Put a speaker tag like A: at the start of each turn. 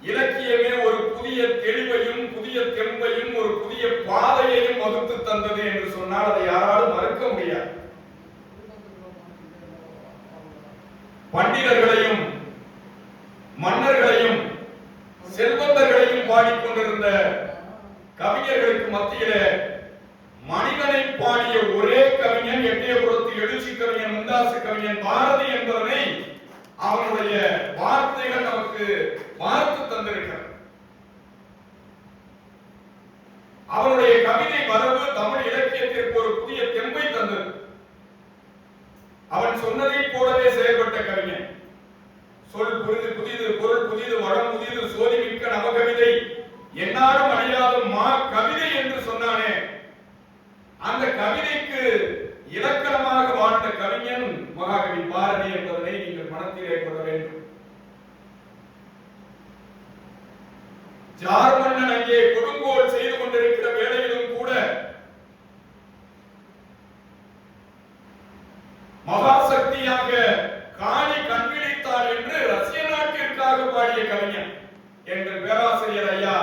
A: இலக்கியமே ஒரு புதிய தெளிவையும் புதிய தெம்பையும் ஒரு புதிய பாதையையும் வகுத்து தந்தது என்று சொன்னால் அதை யாராலும் மறுக்க முடியாது. பண்டிதர்களையும் மன்னர்களையும் செல்வந்தர்களையும் பாடிக்கொண்டிருந்த கவிஞர்களுக்கு மத்தியிலே மனிதனை பாடிய ஒரே கவிஞன் எட்டயபுரத்து எழுச்சி கவிஞன் முண்டாசு கவிஞன் பாரதி என்பவனை அவனுடைய வார்த்தைகள் நமக்கு பார்த்து தந்திருக்கிறது. அவனுடைய கவிதை வரவு தமிழ் இலக்கியத்திற்கு ஒரு புதிய தெம்பை தந்தது. அவன் சொன்னதை போலவே செயல்பட்ட கவிஞன். சொல் புதிது, பொருள் புதிது, வளம் புதிது, சோதிமிக்க நவகவிதை, என்னாலும் அழியாத மா கவிதை என்று சொன்னானே, அந்த கவிதைக்கு இலக்கணமாக வாழ்ந்த கவிஞன் மகாகவி பாரதி என்பதனை நீங்கள் மனத்திலே கொள்ள வேண்டும். ஜார்மன்னன் அங்கே கொடுங்கோல் செய்து கொண்டிருக்கிற வேளையிலும் கூட மகாசக்தியாக காணி கண்விழித்தாள் என்று ரஷ்ய நாட்டிற்காக பாடிய கவிஞன் எங்கள் பேராசிரியர் ஐயா